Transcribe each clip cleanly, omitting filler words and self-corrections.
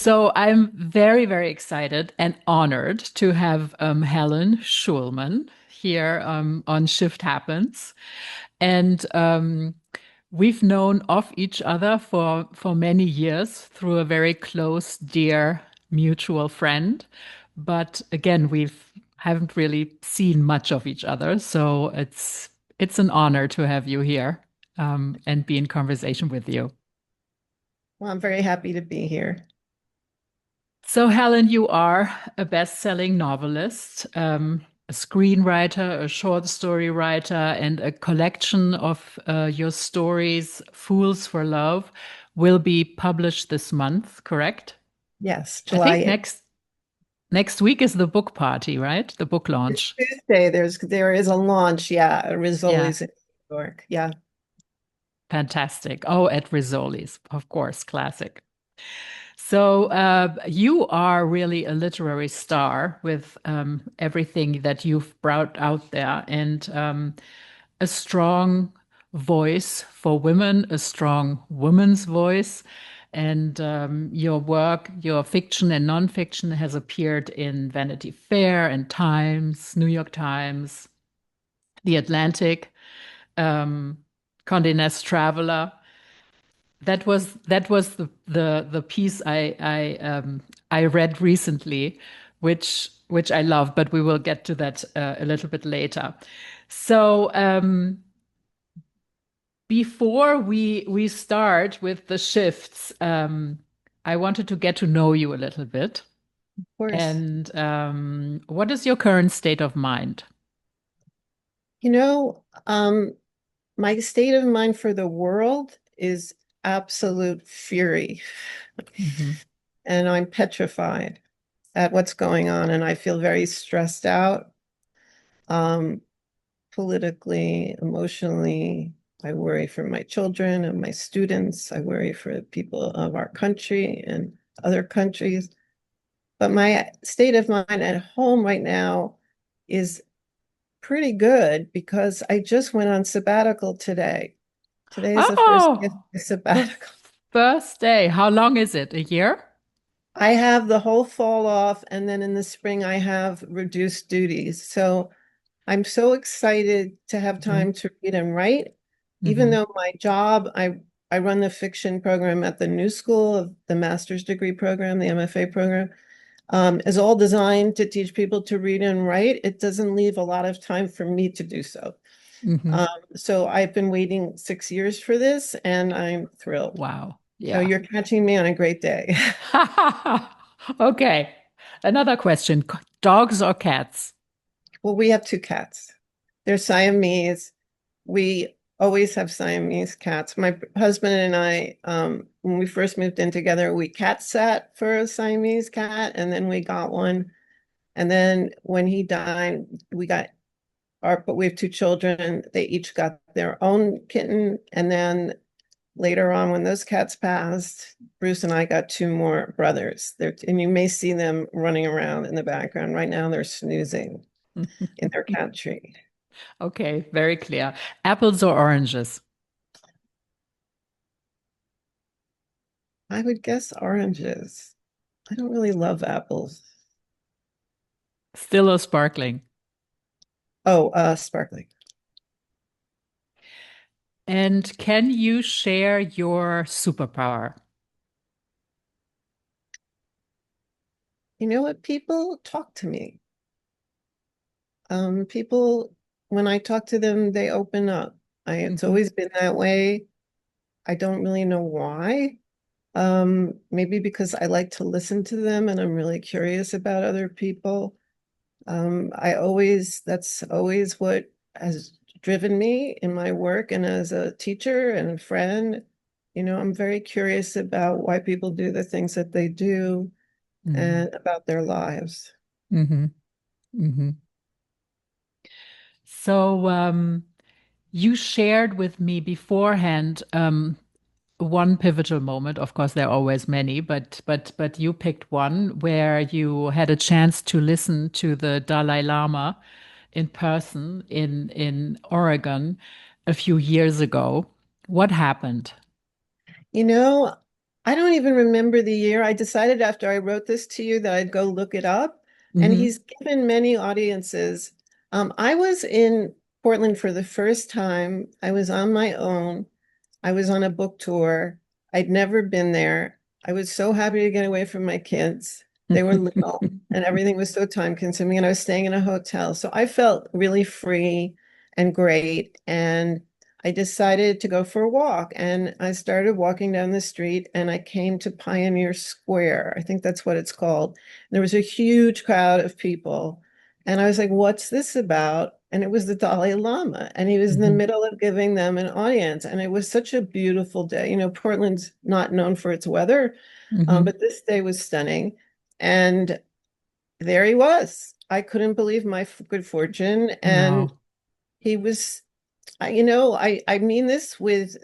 So I'm very, very excited and honored to have Helen Schulman here on Shift Happens. And we've known of each other for many years through a very close, dear mutual friend. But again, we've haven't really seen much of each other. So it's an honor to have you here and be in conversation with you. Well, I'm very happy to be here. So, Helen, you are a best-selling novelist, a screenwriter, a short story writer, and a collection of your stories, Fools for Love, will be published this month, correct? Yes, I think July next week is the book party, right? The book it's launch. Tuesday. There is a launch. Yeah, Yeah, Rizzoli's in New York. Yeah. fantastic. Oh, at Rizzoli's, of course, classic. So you are really a literary star with everything that you've brought out there, and a strong voice for women, a strong woman's voice. And your work, your fiction and nonfiction, has appeared in Vanity Fair and Times, New York Times, The Atlantic, um, Condé Nast Traveler. That was the piece I read recently, which I love, but we will get to that a little bit later. So before we start with the shifts, I wanted to get to know you a little bit. Of course. And what is your current state of mind? You know, my state of mind for the world is absolute fury. Hmm. And I'm petrified at what's going on, and I feel very stressed out, um, politically, emotionally. I worry for my children and my students. I worry for the people of our country and other countries. But my state of mind at home right now is pretty good because I just went on sabbatical today. Today is the first day of Oh, my the sabbatical. first day. How long is it? A year? I have the whole fall off, and then in the spring, I have reduced duties. So I'm so excited to have Hmm. time to read and write. Even Hmm. though my job, I run the fiction program at the New School of the master's degree program, the MFA program. Is all designed to teach people to read and write. It doesn't leave a lot of time for me to do so. Hmm. So I've been waiting 6 years for this, and I'm thrilled. Wow. So Yeah. you're catching me on a great day. Okay. Another question. Dogs or cats? Well, we have two cats. They're Siamese. We always have Siamese cats. My husband and I, when we first moved in together, we cat sat for a Siamese cat, and then we got one. And then when he died, we got but we have two children. They each got their own kitten. And then later on, when those cats passed, Bruce and I got two more brothers. And you may see them running around in the background. Right now, they're snoozing in their cat tree. Okay, very clear. Apples or oranges? I would guess oranges. I don't really love apples. Still or sparkling? Oh, sparkling. And can you share your superpower? You know what? People talk to me. People, when I talk to them, they open up. It's Hmm. always been that way. I don't really know why. Maybe because I like to listen to them and I'm really curious about other people. That's always what has driven me in my work and as a teacher and a friend. I'm very curious about why people do the things that they do Hmm. and about their lives. Hmm. Hmm. So, you shared with me beforehand one pivotal moment. Of course, there are always many, but you picked one where you had a chance to listen to the Dalai Lama in person in Oregon a few years ago. What happened? You know, I don't even remember the year. I decided after I wrote this to you that I'd go look it up. And Hmm. he's given many audiences. I was in Portland for the first time. I was on my own. I was on a book tour. I'd never been there. I was so happy to get away from my kids. They were little and everything was so time consuming. And I was staying in a hotel. So I felt really free and great. And I decided to go for a walk. And I started walking down the street and I came to Pioneer Square. I think that's what it's called. There was a huge crowd of people. And I was like, what's this about? And it was the Dalai Lama. And he was in the Hmm. middle of giving them an audience. And it was such a beautiful day. You know, Portland's not known for its weather, Hmm. but this day was stunning. And there he was. I couldn't believe my good fortune. And Wow. he was, you know, I mean this with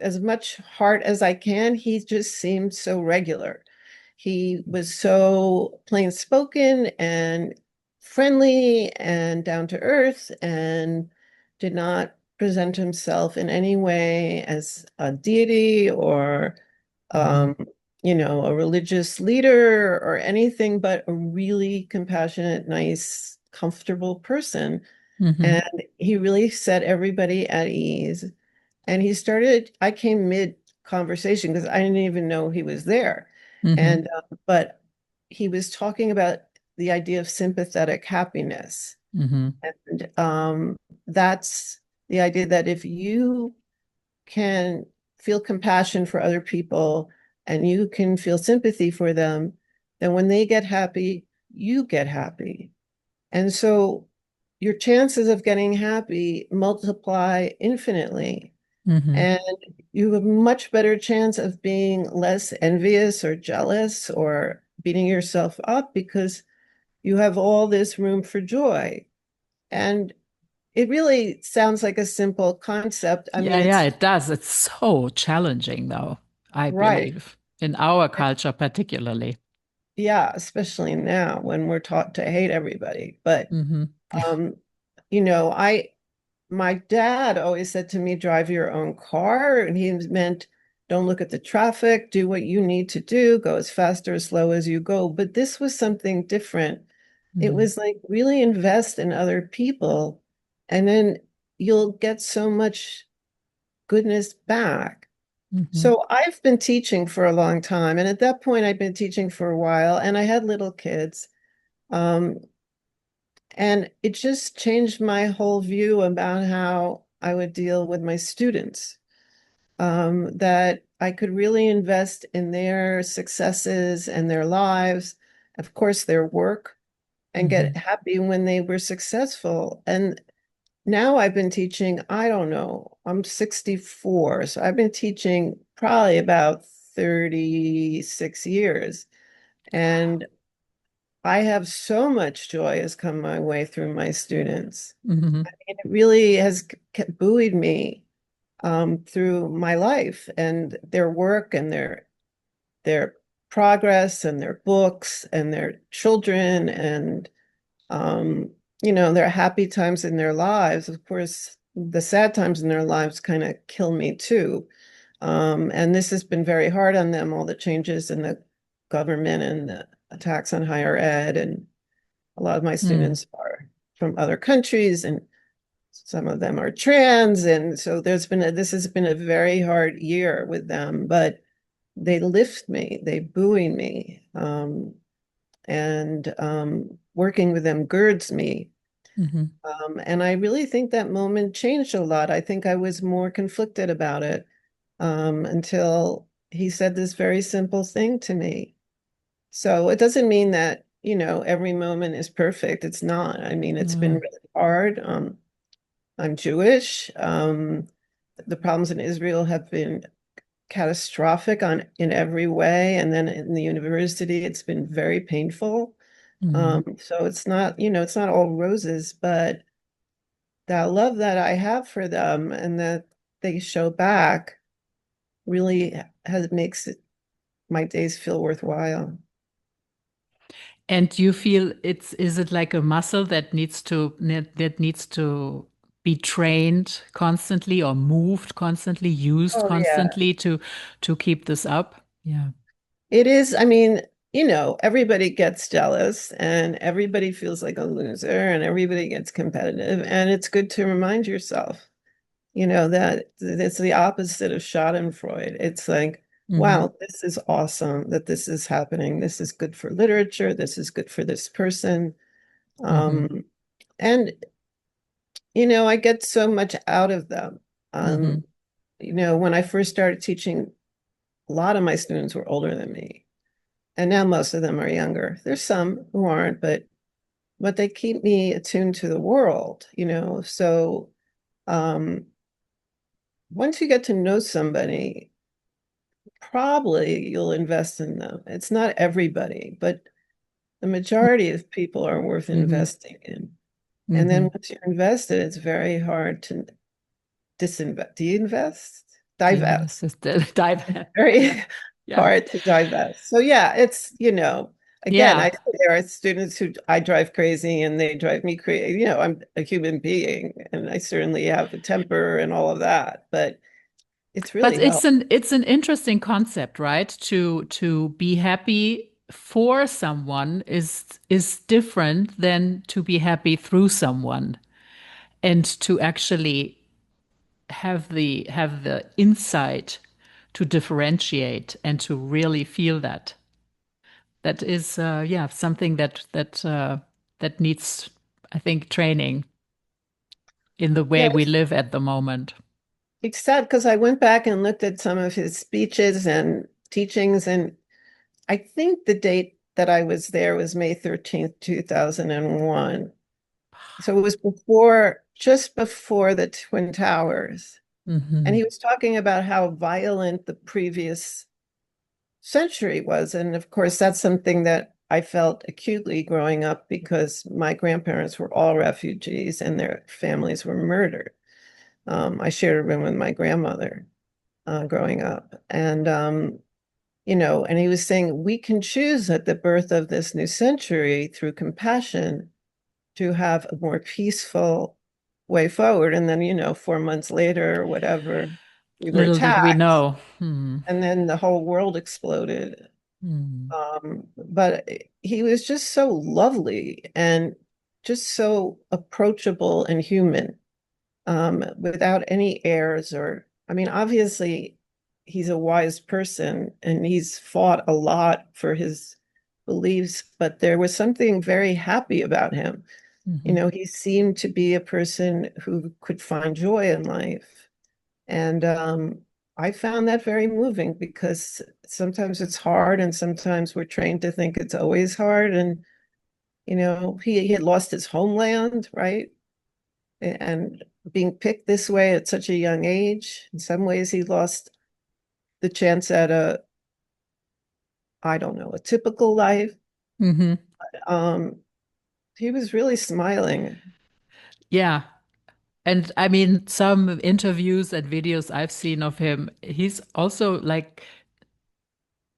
as much heart as I can. He just seemed so regular. He was so plain spoken and friendly and down to earth and did not present himself in any way as a deity or, Hmm. um, you know, a religious leader or anything, but a really compassionate, nice, comfortable person. Hmm. And he really set everybody at ease. And he started, I came mid conversation because I didn't even know he was there. Hmm. And, but he was talking about the idea of sympathetic happiness. Hmm. And that's the idea that if you can feel compassion for other people and you can feel sympathy for them, then when they get happy, you get happy. And so your chances of getting happy multiply infinitely. Hmm. And you have a much better chance of being less envious or jealous or beating yourself up because you have all this room for joy. And it really sounds like a simple concept. I Yeah, mean, yeah, it's it does. It's so challenging, though, I right. believe, in our culture particularly. Yeah, especially now when we're taught to hate everybody. But Hmm. um, you know, my dad always said to me, drive your own car. And he meant don't look at the traffic, do what you need to do, go as fast or as slow as you go. But this was something different. It Hmm. was like really invest in other people, and then you'll get so much goodness back. Hmm. So I've been teaching for a long time. And at that point, I'd been teaching for a while and I had little kids. Um, and it just changed my whole view about how I would deal with my students. That I could really invest in their successes and their lives, of course, their work, and get Hmm. happy when they were successful. And now I've been teaching, I don't know, I'm 64, so I've been teaching probably about 36 years. And I have so much joy has come my way through my students. Hmm. And it really has buoyed me through my life and their work and their progress and their books and their children and um, you know, their happy times in their lives. Of course, the sad times in their lives kind of kill me too. And this has been very hard on them, all the changes in the government and the attacks on higher ed. And a lot of my Mm. students are from other countries and some of them are trans. And so this has been a very hard year with them, but they lift me, they buoy me. And working with them girds me. Hmm. And I really think that moment changed a lot. I think I was more conflicted about it until he said this very simple thing to me. So it doesn't mean that, you know, every moment is perfect. It's not. I mean, it's been Mm. really hard. I'm Jewish. The problems in Israel have been catastrophic in every way. And then in the university, it's been very painful. Mm. So it's not, you know, it's not all roses, but that love that I have for them and that they show back really has makes my days feel worthwhile. And you feel is it like a muscle that needs to be be trained constantly or moved constantly, used Oh, yeah. constantly to keep this up. Yeah. It is, I mean, everybody gets jealous and everybody feels like a loser and everybody gets competitive. And it's good to remind yourself, that it's the opposite of Schadenfreude. It's like, Hmm. wow, this is awesome that this is happening. This is good for literature. This is good for this person. Hmm. Um, and, I get so much out of them. Hmm. Um, when I first started teaching, a lot of my students were older than me. And now most of them are younger. There's some who aren't, but they keep me attuned to the world. So once you get to know somebody, probably you'll invest in them. It's not everybody, but the majority of people are worth Hmm. investing in. And then Hmm. once you're invested, it's very hard to disinvest. Do you invest? Yes, Divest. it's the dive. Very Yeah. Yeah. hard to divest. So yeah, again, I Yeah. say there are students who I drive crazy and they drive me crazy. I'm a human being and I certainly have a temper and all of that, but it's But really helped. it's an interesting concept, right? To be happy for someone is different than to be happy through someone, and to actually have the insight to differentiate and to really feel that. That is yeah, something that needs, I think, training in the way Yeah, we live at the moment. it's sad because I went back and looked at some of his speeches and teachings, and I think the date that I was there was May 13th, 2001. So it was just before the Twin Towers. And Hmm. he was talking about how violent the previous century was. And of course, that's something that I felt acutely growing up because my grandparents were all refugees and their families were murdered. I shared a room with my grandmother growing up. And he was saying we can choose at the birth of this new century through compassion to have a more peaceful way forward. And then, 4 months later or whatever, we were Little did we attacked, know. Hmm. and then the whole world exploded. Hmm. But he was just so lovely and just so approachable and human, without any airs I mean, obviously, he's a wise person and he's fought a lot for his beliefs, but there was something very happy about him. Hmm. He seemed to be a person who could find joy in life. And I found that very moving because sometimes it's hard and sometimes we're trained to think it's always hard. And, he had lost his homeland, right? And being picked this way at such a young age, in some ways he lost the chance at I don't know, a typical life. Hmm. Um, he was really smiling. Yeah. And I mean, some interviews and videos I've seen of him, he's also like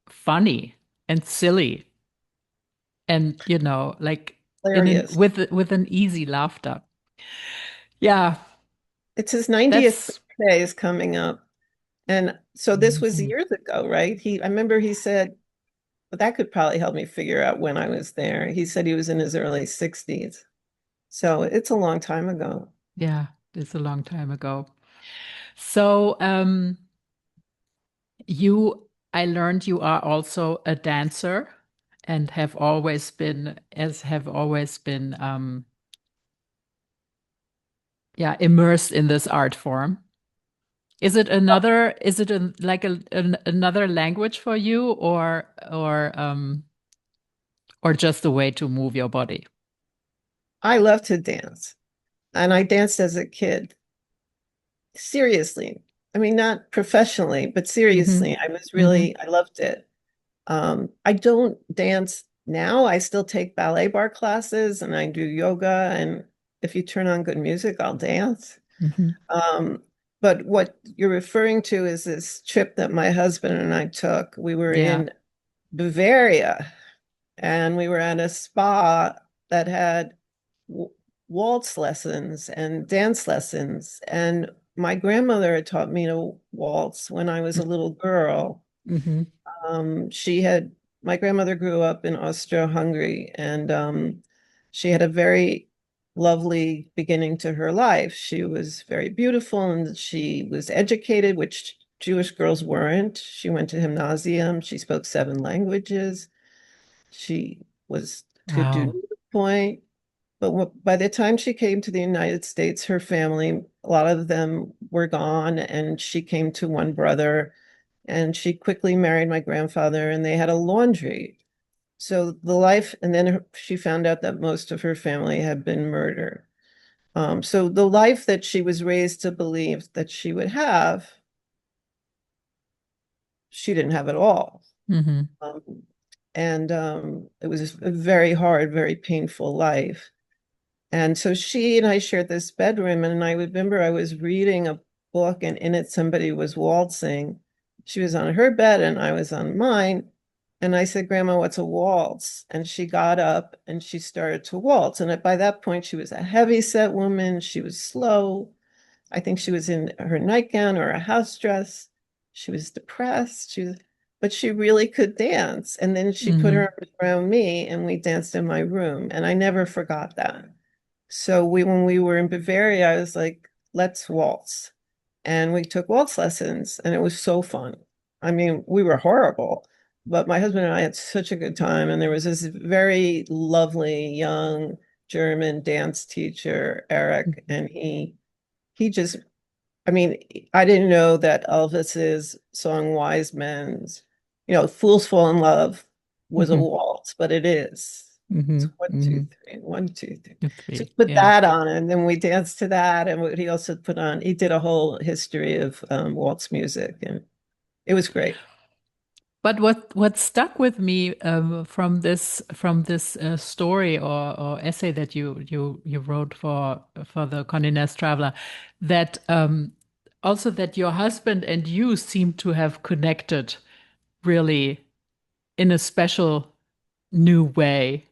funny and silly and, like Hilarious. with an easy laughter. Yeah, It's his 90th that's birthday is coming up. And so this was amazing. years ago, right? I remember he said, but that could probably help me figure out when I was there. He said he was in his early 60s. So it's a long time ago. Yeah, it's a long time ago. So, I learned you are also a dancer and have always been, yeah, immersed in this art form. Is it another language for you, or just a way to move your body? I love to dance, and I danced as a kid. Seriously. I mean, not professionally, but Hmm. seriously. Hmm. I loved it. I don't dance now. I still take ballet bar classes and I do yoga. And if you turn on good music, I'll dance. Hmm. Um, but what you're referring to is this trip that my husband and I took. We were Yeah. in Bavaria and we were at a spa that had waltz lessons and dance lessons. And my grandmother had taught me to waltz when I was a little girl. Mm-hmm. She had, my grandmother grew up in Austro-Hungary, and she had a very lovely beginning to her life. She was very beautiful and she was educated, which Jewish girls weren't. She went to gymnasium. She spoke 7 languages. She was to do Wow. point. But by the time she came to the United States, her family, a lot of them were gone, and she came to one brother, and she quickly married my grandfather, and they had a laundry. So the life, and then she found out that most of her family had been murdered. So the life that she was raised to believe that she would have, she didn't have at all. Mm-hmm. Um, and it was a very hard, very painful life. And so she and I shared this bedroom, and I remember I was reading a book, and in it somebody was waltzing. She was on her bed and I was on mine. And I said, Grandma, what's a waltz? And she got up and she started to waltz. And by that point, she was a heavy set woman. She was slow. I think she was in her nightgown or a house dress. She was depressed. But she really could dance. And then she put Mm-hmm. her arms around me and we danced in my room. And I never forgot that. So when we were in Bavaria, I was like, let's waltz. And we took waltz lessons and it was so fun. I mean, we were horrible, but my husband and I had such a good time. And there was this very lovely young German dance teacher, Eric, and he just, I mean, I didn't know that Elvis's song Wise Men's, Fools Fall in Love was a Mm-hmm. waltz, but it is. Mm-hmm. It's one, two, Mm-hmm. three, 1, 2, 3. So Three. put Yeah. that on, and then we danced to that. And he also put on, he did a whole history of waltz music, and it was great. But what stuck with me from this story or essay that you wrote for the Condé Nast Traveler, that also that your husband and you seem to have connected really in a special new way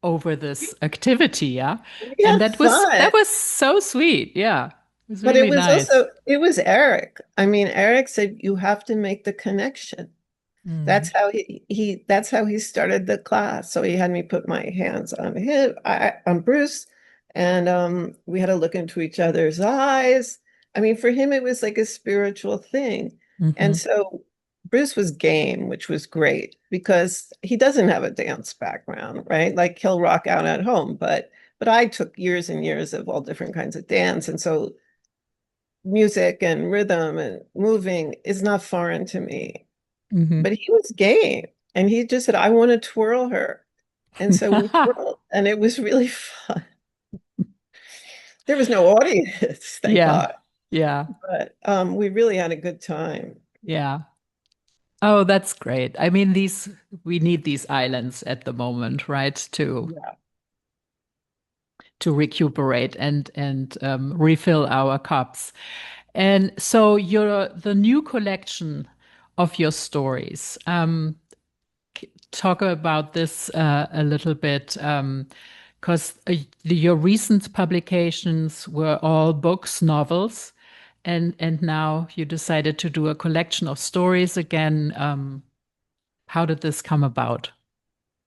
over this activity, yeah, We and had that fun. was so sweet, yeah, it was But it really was nice. also, it was Eric. I mean, Eric said, you have to make the connection. Mm, That's how he started the class. So he had me put my hands on him, on Bruce, and we had to look into each other's eyes. I mean, for him, it was like a spiritual thing. hmm And so Bruce was game, which was great because he doesn't have a dance background, right? Like he'll rock out at home, but I took years and years of all different kinds of dance, and so music and rhythm and moving is not foreign to me. hmm But he was game, and he just said, I want to twirl her. And so we twirled, and it was really fun. There was no audience, thank Yeah, God. yeah, But we really had a good time. yeah. Oh, that's great. I mean, these we need these islands at the moment, right? Yeah. To recuperate and refill our cups. And so your the new collection of your stories. Talk about this a little bit, because your recent publications were all books, novels, and now you decided to do a collection of stories again. How did this come about?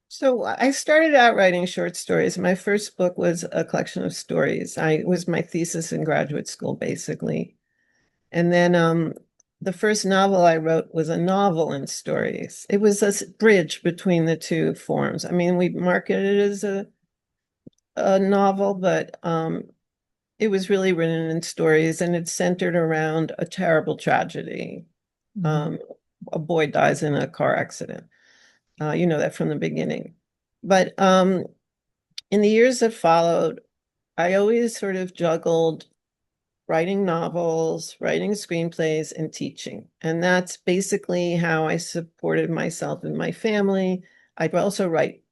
So I started out writing short stories. My first book was a collection of stories. I was my thesis in graduate school, basically. And then the first novel I wrote was a novel in stories. It was a bridge between the two forms. I mean, we marketed it as a novel, but it was really written in stories, and it's centered around a terrible tragedy. Mhm. Um, a boy dies in a car accident. You know that from the beginning. But in the years that followed, I always sort of juggled writing novels, writing screenplays, and teaching. And that's basically how I supported myself and my family. I'd also write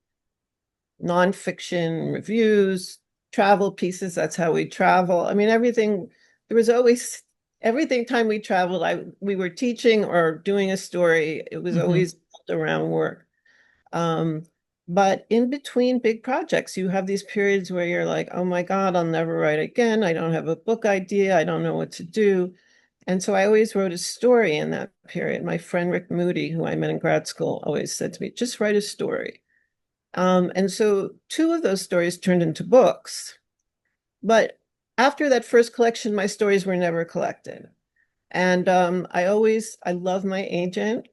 nonfiction reviews, travel pieces. That's how we travel. I mean, everything, there was always everything time we traveled, we were teaching or doing a story. It was Mhm. always built around work. Um, But in between big projects, you have these periods where you're like, oh my God, I'll never write again. I don't have a book idea. I don't know what to do. And so I always wrote a story in that period. My friend Rick Moody, who I met in grad school, always said to me, just write a story. And so two of those stories turned into books. But after that first collection, my stories were never collected. And I love my agent.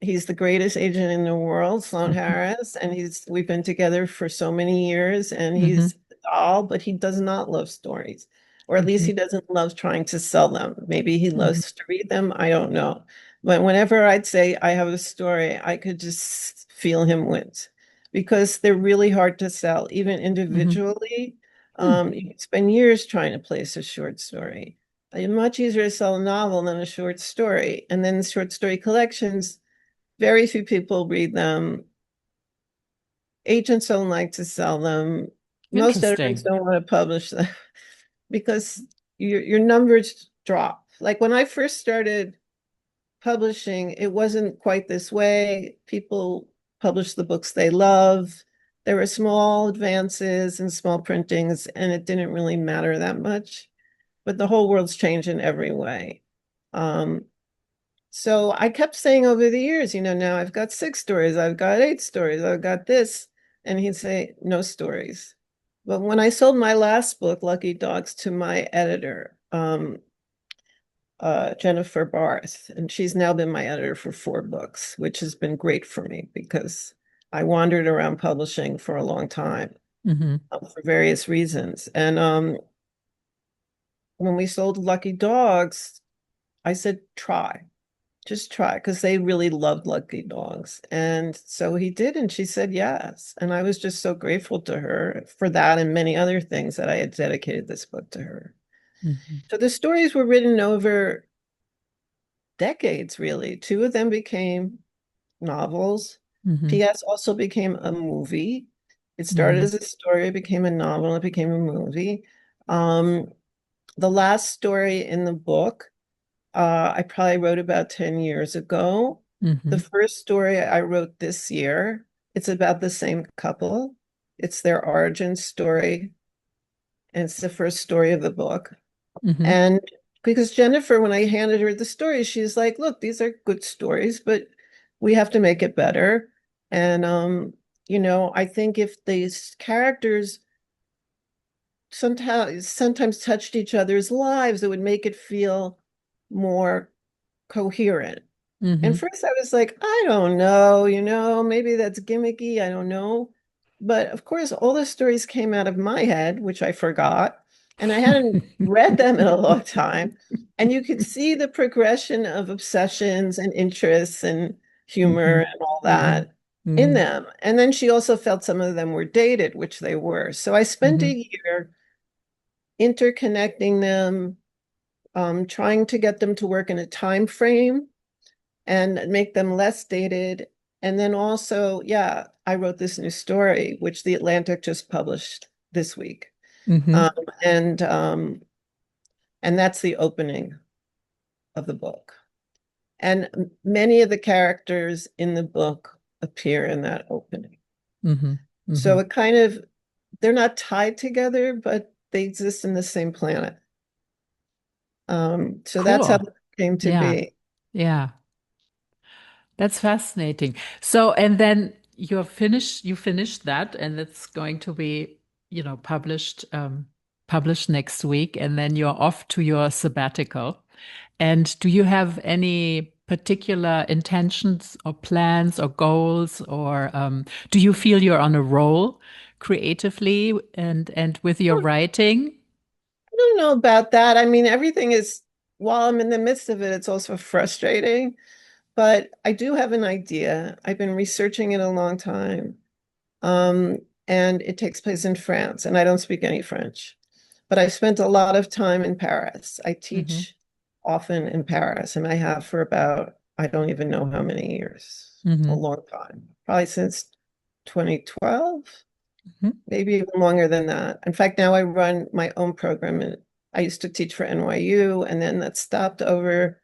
He's the greatest agent in the world, Sloan Harris, and we've been together for so many years, and Hmm. he's all, but he does not love stories, or at least Hmm. he doesn't love trying to sell them. Maybe he Hmm. loves to read them. I don't know. But whenever I'd say I have a story, I could just feel him wince because they're really hard to sell, even Hmm. individually. Hmm. You can spend years trying to place a short story. It's much easier to sell a novel than a short story. And then short story collections, very few people read them. Agents don't like to sell them. Most editors Interesting. don't want to publish them because your numbers drop. Like when I first started publishing, it wasn't quite this way. People published the books they love. There were small advances and small printings, and it didn't really matter that much. But the whole world's changed in every way. Um, So I kept saying over the years, now I've got 6 stories, I've got 8 stories, I've got this. And he'd say, no stories. But when I sold my last book, Lucky Dogs, to my editor, Jennifer Barth, and she's now been my editor for 4 books, which has been great for me because I wandered around publishing for a long time Hmm. for various reasons. And when we sold Lucky Dogs, I said, try. Just try because they really loved Lucky Dogs. And so he did, and she said yes. And I was just so grateful to her for that and many other things that I had dedicated this book to her. Hmm. So the stories were written over decades, really. 2 of them became novels. Hmm. P.S. also became a movie. It started Hmm. as a story, it became a novel, it became a movie. Um, the last story in the book I probably wrote about 10 years ago. The Hmm. first story I wrote this year, it's about the same couple. It's their origin story, and it's the first story of the book. Hmm. And because Jennifer, when I handed her the story, she's like, look, these are good stories, but we have to make it better. And I think if these characters sometimes touched each other's lives, it would make it feel more coherent. And Hmm. first I was like, I don't know, maybe that's gimmicky. I don't know. But of course, all the stories came out of my head, which I forgot. And I hadn't read them in a long time. And you could see the progression of obsessions and interests and humor Hmm. and all Hmm. that in them. And then she also felt some of them were dated, which they were. So I spent a Hmm. year interconnecting them, trying to get them to work in a time frame and make them less dated. And then also, yeah, I wrote this new story, which The Atlantic just published this week. Hmm. Um, and and that's the opening of the book. And many of the characters in the book appear in that opening. Hmm. So Hmm. it kind of, they're not tied together, but they exist in the same planet. So that's how Cool. it came to Yeah. be. Yeah. That's fascinating. So, and then you finished that, and it's going to be, published next week, and then you're off to your sabbatical. And do you have any particular intentions or plans or goals, or do you feel you're on a roll creatively and with your writing? I don't know about that. I mean, everything is, while I'm in the midst of it, it's also frustrating. But I do have an idea. I've been researching it a long time. Um, and it takes place in France, and I don't speak any French. But I've spent a lot of time in Paris. I Hmm. teach often in Paris, and I have for about, I don't even know how many years, a Hmm. long time, probably since 2012, Hmm. maybe even longer than that. In fact, now I run my own program, and I used to teach for NYU, and then that stopped over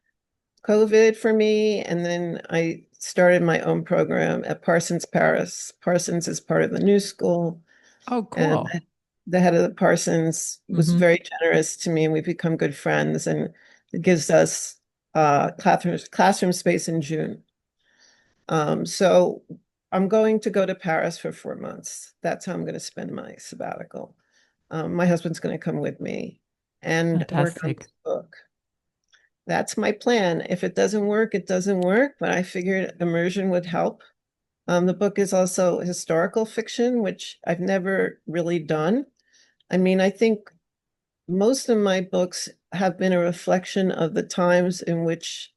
COVID for me, and then I started my own program at Parsons Paris. Parsons is part of the New School, Oh, and cool. the head of the Parsons was Mm-hmm. very generous to me, and we've become good friends. And it gives us classroom space in June. So I'm going to go to Paris for 4 months. That's how I'm going to spend my sabbatical. My husband's going to come with me and work on Fantastic. this book. That's my plan. If it doesn't work, it doesn't work, but I figured immersion would help. The book is also historical fiction, which I've never really done. I mean, I think most of my books have been a reflection of the times in which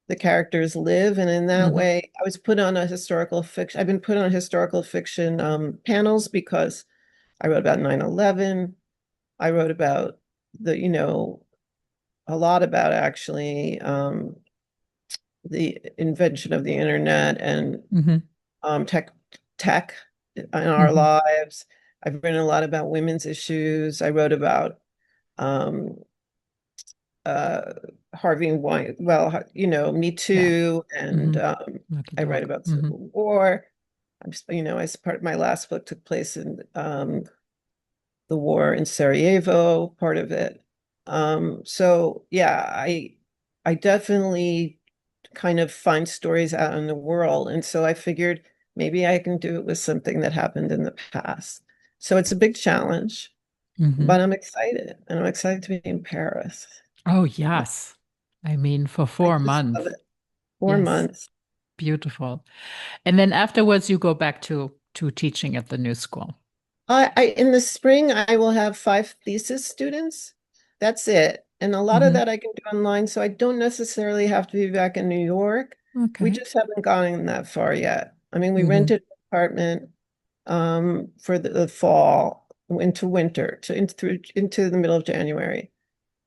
the characters live. And in that Mm-hmm. way, I was put on a historical fiction. I've been put on historical fiction panels because I wrote about 9/11. I wrote about a lot about actually the invention of the internet and Mm-hmm. tech in our Mm-hmm. lives. I've written a lot about women's issues. I wrote about um, uh, Harvey Wine, well, Me Yeah. Too, and Mm-hmm. Lucky I write dog. about Mm-hmm. Civil War. As part of my last book took place in the war in Sarajevo, part of it. So yeah, I definitely kind of find stories out in the world, and so I figured maybe I can do it with something that happened in the past. So it's a big challenge, Mm-hmm. but I'm excited, and I'm excited to be in Paris. Oh, yes. I mean, for I four just love months. it. Four Yes. months. Beautiful. And then afterwards, you go back to teaching at the new school. In the spring, I will have 5 thesis students. That's it. And a lot of Mm-hmm. that I can do online, so I don't necessarily have to be back in New York. We Okay. just haven't gotten that far yet. I mean, we Mm-hmm. rented an apartment for the fall into winter into the middle of January.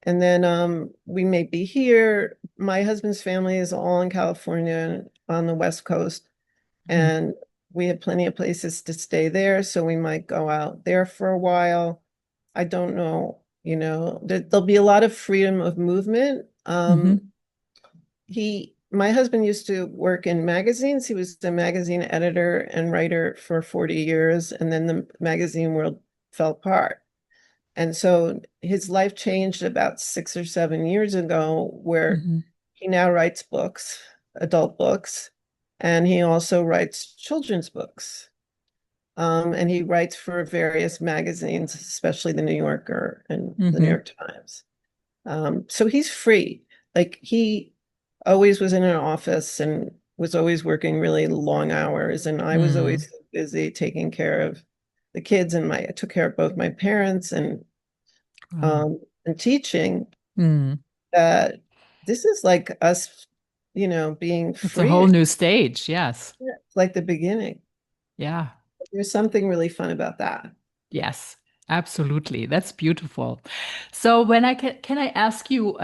And then we may be here. My husband's family is all in California on the West Coast, Mm-hmm. and we have plenty of places to stay there, so we might go out there for a while. I don't know, there'll be a lot of freedom of movement. Mm-hmm. My husband used to work in magazines. He was a magazine editor and writer for 40 years, and then the magazine world fell apart. And so his life changed about 6 or 7 years ago, where Mm-hmm. he now writes books, adult books, and he also writes children's books. And he writes for various magazines, especially the New Yorker and the New Mm-hmm. York Times. So he's free. Like he always was in an office and was always working really long hours. And I was Mm. always so busy taking care of the kids, and I took care of both my parents Wow. and teaching, Mm. that this is like us, being It's a free. whole new stage. Yes. It's like the beginning. Yeah. There's something really fun about that. Yes. Absolutely. That's beautiful. So when can I ask you,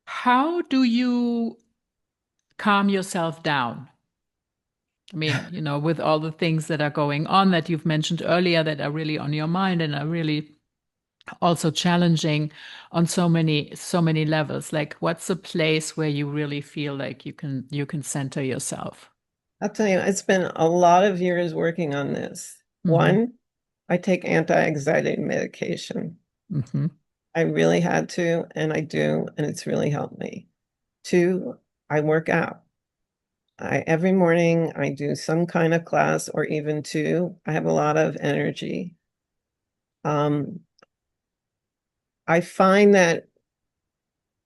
how do you calm yourself down? I mean, with all the things that are going on that you've mentioned earlier that are really on your mind and are really also challenging on so many levels. Like, what's a place where you really feel like you can center yourself? I'll tell you, I spent a lot of years working on this. Mm-hmm. One, I take anti-anxiety medication. Mm-hmm. I really had to, and I do, and it's really helped me. Two, I work out. Every morning I do some kind of class or even two. I have a lot of energy. Um, I find that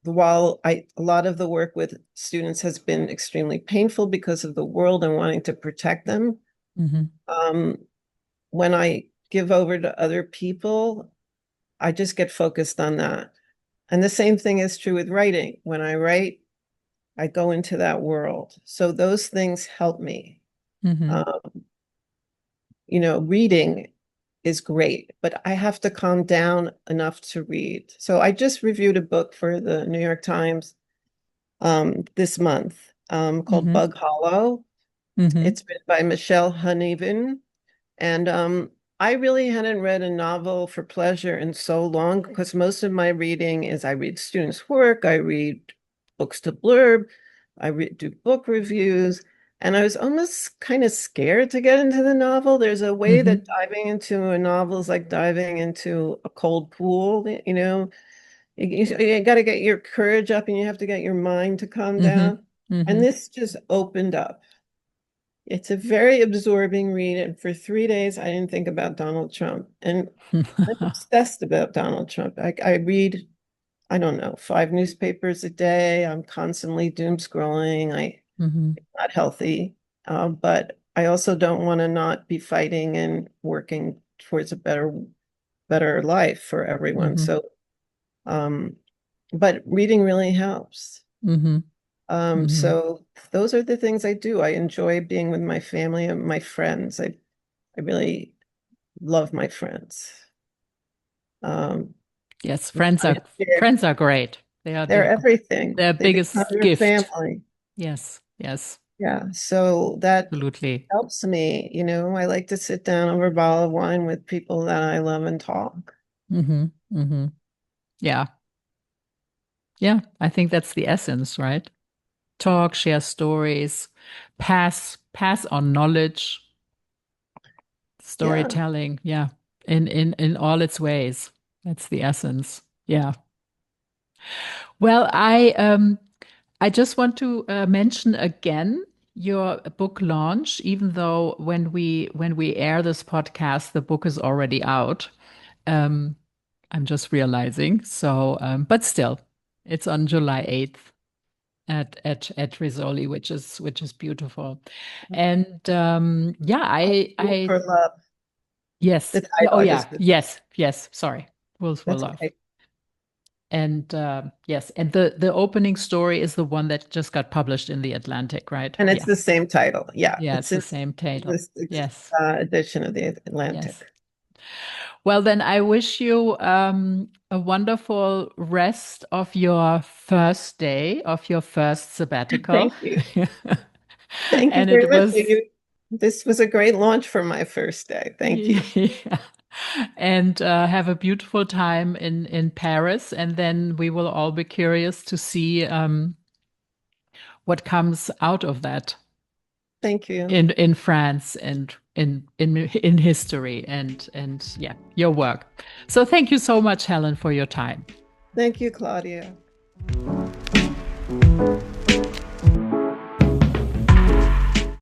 while a lot of the work with students has been extremely painful because of the world and wanting to protect them, Mm-hmm. um, when I give over to other people, I just get focused on that. And the same thing is true with writing. When I write, I go into that world. So those things help me. Mm-hmm. Um, Reading is great, but I have to calm down enough to read. So I just reviewed a book for the New York Times this month called Mm-hmm. Bug Hollow. Mm-hmm. It's written by Michelle Honeven. And I really hadn't read a novel for pleasure in so long, because most of my reading is I read students' work, I read books to blurb. Do book reviews. And I was almost kind of scared to get into the novel. There's a way Hmm. that diving into a novel is like diving into a cold pool, you know. You got to get your courage up and you have to get your mind to calm Hmm. down. And Hmm. this just opened up. It's a very absorbing read. And for 3 days, I didn't think about Donald Trump. And I'm obsessed about Donald Trump. I read, I don't know, 5 newspapers a day. I'm constantly doom scrolling. Hmm. Not healthy, but I also don't want to not be fighting and working towards a better life for everyone. Hmm. So, um, but reading really helps. Hmm. Hmm. So those are the things I do. I enjoy being with my family and my friends. I really love my friends. Um, Yes, we try to share. friends are great. They are They're everything. their They become biggest your gift. family. Yes, yes, Yeah. So that absolutely. helps me. I like to sit down over a bottle of wine with people that I love and talk. Hmm. Hmm. Yeah, yeah. I think that's the essence, right? Talk, share stories, pass on knowledge, Yeah. storytelling. Yeah, in all its ways. That's the essence. Yeah. Well, I just want to mention again your book launch, even though when we air this podcast, the book is already out. Um, I'm just realizing. So, but still, it's on July 8th at Rizzoli, which is beautiful. And yeah, Food I for Love. yes, The yeah, oh title, I yeah, just, yes, yes. Sorry, Rules for that's Love. okay. And yes, and the opening story is the one that just got published in the Atlantic, right? And it's Yeah, the same title. Yeah. yeah, It's it's the in same title. this Yes, edition of the yes. Atlantic. Well, then I wish you a wonderful rest of your first day of your first sabbatical. Thank you. Thank you And very it much. was, This was a great launch for my first day. Thank you. yeah. And have a beautiful time in Paris. And then we will all be curious to see what comes out of that Thank you. in France and in history and yeah, your work. So thank you so much, Helen, for your time. Thank you, Claudia.